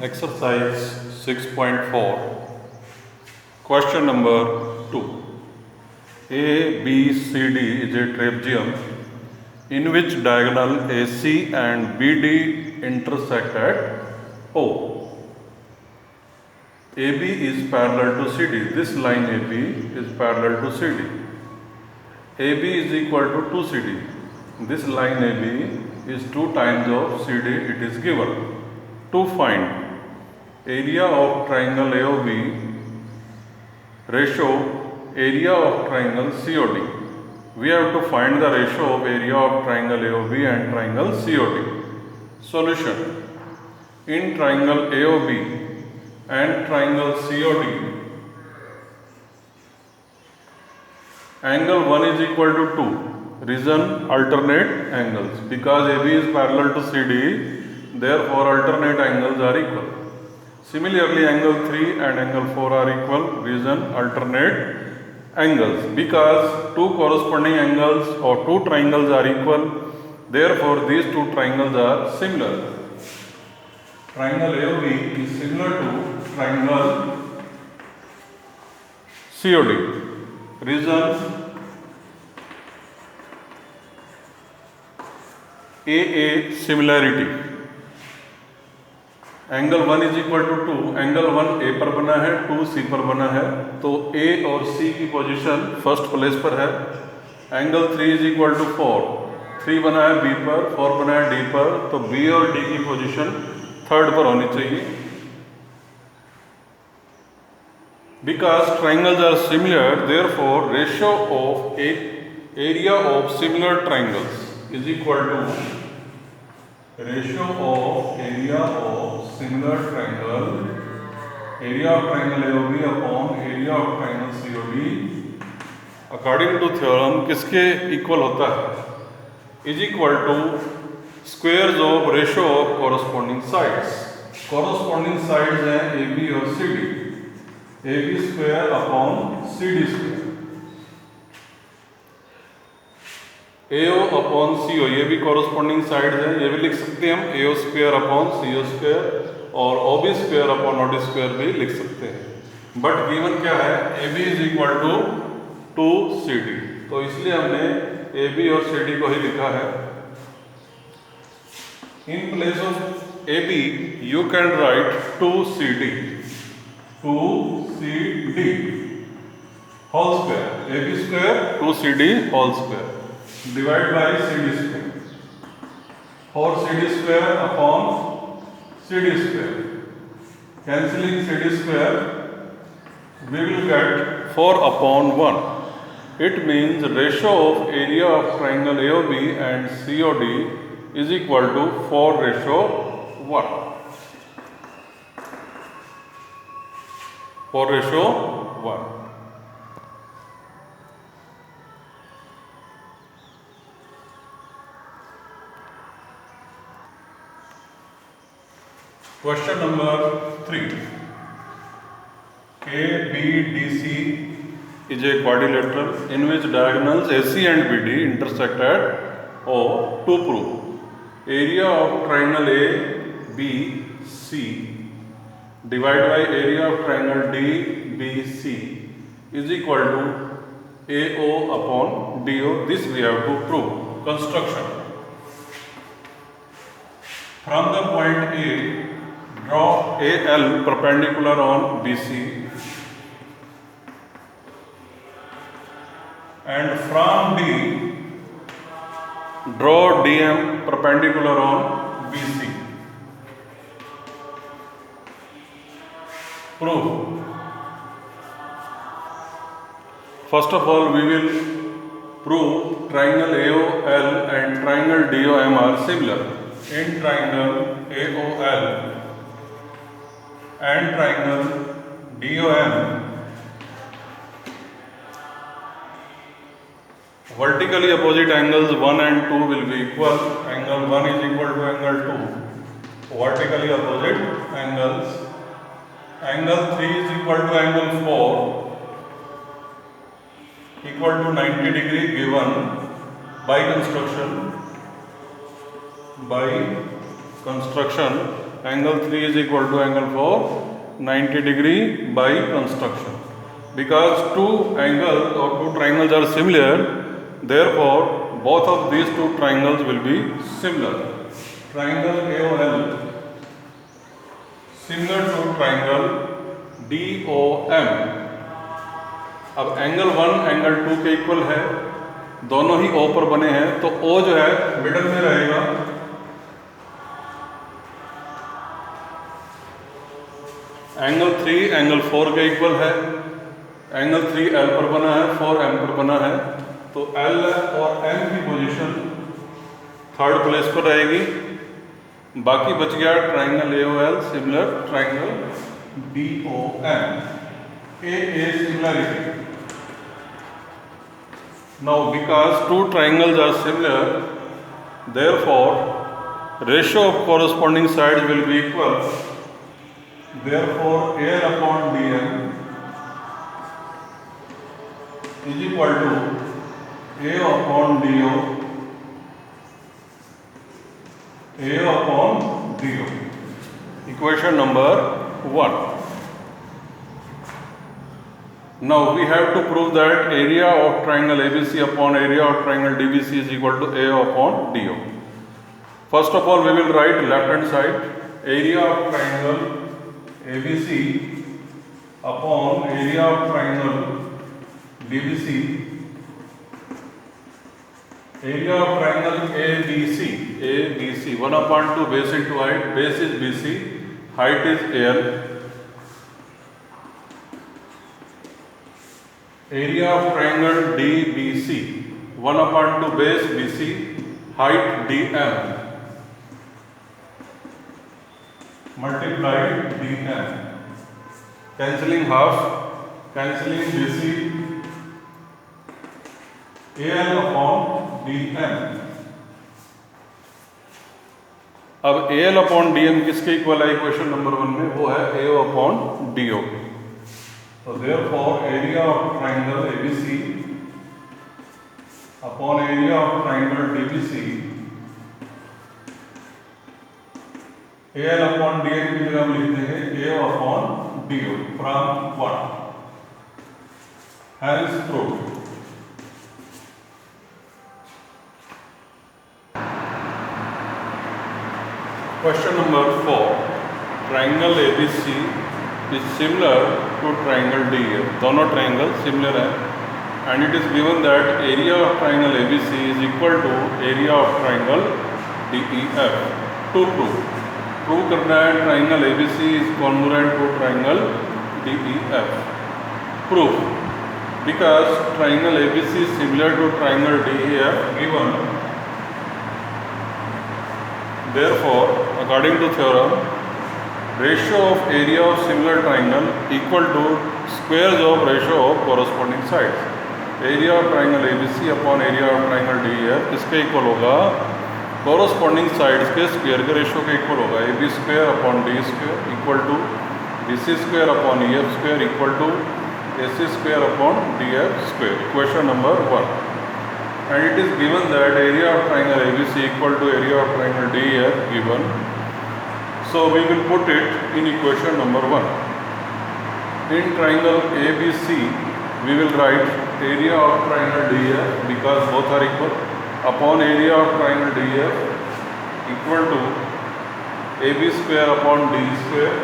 Exercise 6.4. Question number 2. ABCD is a trapezium in which diagonal AC and BD intersect at O. AB is parallel to CD. This line AB is parallel to CD. AB is equal to 2CD. This line AB is 2 times of CD. It is given. To find area of triangle AOB ratio area of triangle COD. We have to find the ratio of area of triangle AOB and triangle COD. Solution: in triangle AOB and triangle COD, angle 1 is equal to 2. Reason: alternate angles. Because AB is parallel to CD, therefore alternate angles are equal. Similarly, angle 3 and angle 4 are equal. Reason: alternate angles. Because two corresponding angles or two triangles are equal, therefore these two triangles are similar. Triangle AOB is similar to triangle COD. Reason: AA similarity. Angle 1 is equal to 2. Angle 1 A पर बना है, 2 सी पर बना है, तो ए और सी की position first place पर है. Angle 3 is equal to 4. 3 बना है बी पर, 4 बना है डी पर, तो बी और डी की पोजीशन थर्ड पर होनी चाहिए. Because triangles are similar, therefore ratio of area of similar triangles is equal to ratio of area of similar triangle, area of triangle AOB upon area of triangle COD according to theorem किसके equal होता है? Is equal to squares of ratio of corresponding sides. Corresponding sides हैं AB और CD. AB square upon CD square. AO upon CO, ये भी corresponding sides हैं, ये भी लिख सकते हैं हम. AO square upon CO square और OB square upon OD square भी लिख सकते हैं. बट गिवन क्या है? AB is equal to 2CD, तो इसलिए हमने AB और CD को ही लिखा है. In place of AB you can write 2CD whole square. AB square 2CD whole square divided by CD square. 4CD square upon CD square. Cancelling CD square, we will get 4 upon 1. It means ratio of area of triangle AOB and COD is equal to 4:1. 4:1. Question number 3. ABDC is a quadrilateral in which diagonals AC and BD intersect at O. To prove area of triangle ABC divided by area of triangle DBC is equal to AO upon DO. This we have to prove. Construction: from the point A, draw AL perpendicular on BC and from D draw DM perpendicular on BC. Proof: first of all we will prove triangle AOL and triangle DOM are similar. In triangle AOL and triangle DOM, vertically opposite angles 1 and 2 will be equal. Angle 1 is equal to angle 2. Vertically opposite angles. Angle 3 is equal to angle 4, equal to 90 degree given by construction. angle 3 is equal to angle 4 90 degree by construction. Because two angles or two triangles are similar, therefore both of these two triangles will be similar. Triangle AOL similar to triangle DOM. अब angle 1 angle 2 के equal है, दोनों ही O पर बने हैं, तो O जो है मिडल में रहेगा। एंगल 3 एंगल 4 के इक्वल है, एंगल 3 L पर बना है, 4 M पर बना है, तो L और M की पोजीशन थर्ड प्लेस पर रहेगी। बाकी बच गया triangle AOL similar triangle DOM। A similarity. Now because two triangles are similar, therefore ratio of corresponding sides will be equal. Therefore AL upon DM is equal to A upon DO, A upon DO. Equation number 1. Now we have to prove that area of triangle ABC upon area of triangle DBC is equal to A upon DO. First of all, we will write left hand side area of triangle ABC upon area of triangle DBC. Area of triangle ABC 1 upon 2 base into height, base is BC, height is AL. Area of triangle DBC 1 upon 2 base BC, height DM multiplied DM, cancelling half, cancelling BC, AL upon DM. अब AL upon DM किसके equal है equation number 1 में? वो है AO upon DO. So therefore area of triangle ABC upon area of triangle DBC, AL upon DM की जगह हम लिखते हैं AO upon DO from 1. Hence proved. Question number 4. Triangle ABC is similar to triangle DEF. दोनों triangle similar हैं and it is given that area of triangle ABC is equal to area of triangle DEF. To prove करना है triangle ABC is congruent to triangle DEF. Proof. Because triangle ABC is similar to triangle DEF given, therefore according to theorem ratio of area of similar triangle equal to squares of ratio of corresponding sides. Area of triangle ABC upon area of triangle DEF किसके equal होगा? corresponding sides के square के ratio के equal होगा। AB square upon D square equal to BC square upon EF square equal to AC square upon DF square. Equation number 1. And it is given that area of triangle ABC equal to area of triangle DEF given. So we will put it in equation number 1. In triangle ABC, we will write area of triangle DEF because both are equal upon area of triangle DEF equal to AB square upon D square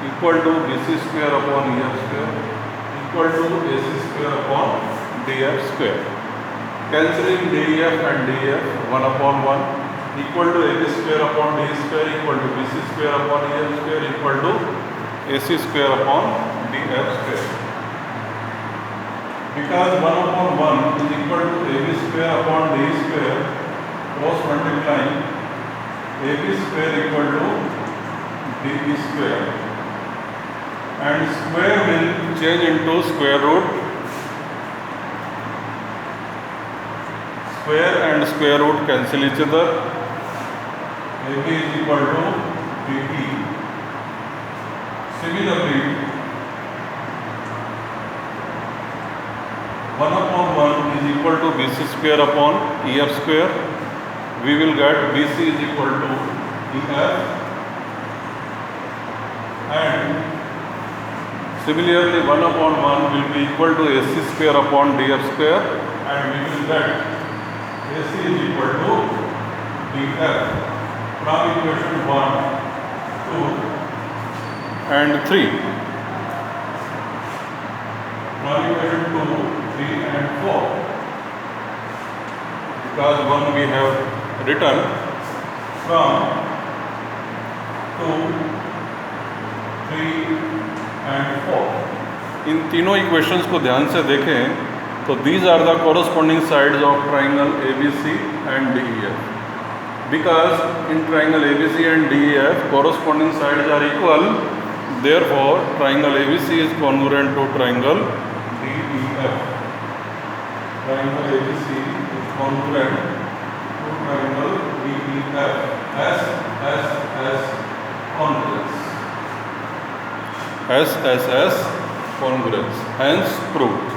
equal to BC square upon EF square equal to AC square upon DF square. Cancelling DEF and DF 1 upon 1. Equal to AB square upon D square equal to BC square upon EF square equal to AC square upon DF square. Because 1 upon 1 is equal to AB square upon D square, cross multiplying AB square equal to DB square, and square will change into square root. Square and square root cancel each other. AB is equal to DE. Similarly, 1 upon 1 is equal to BC square upon EF square. We will get BC is equal to EF Similarly, 1 upon 1 will be equal to AC square upon DF square, and we will get AC is equal to DF from equation 1, 2 and 3. From equation 2, 3 and 4. Because 1 we have written from 2, 3 and 4. इन तीनों equations को ध्यान से देखें तो these are the corresponding sides of triangle ABC and DEF. Because in triangle ABC and DEF corresponding sides are equal, therefore triangle ABC is congruent to triangle DEF. Triangle ABC is congruent to triangle DEF as congruence. as congruence, hence proved.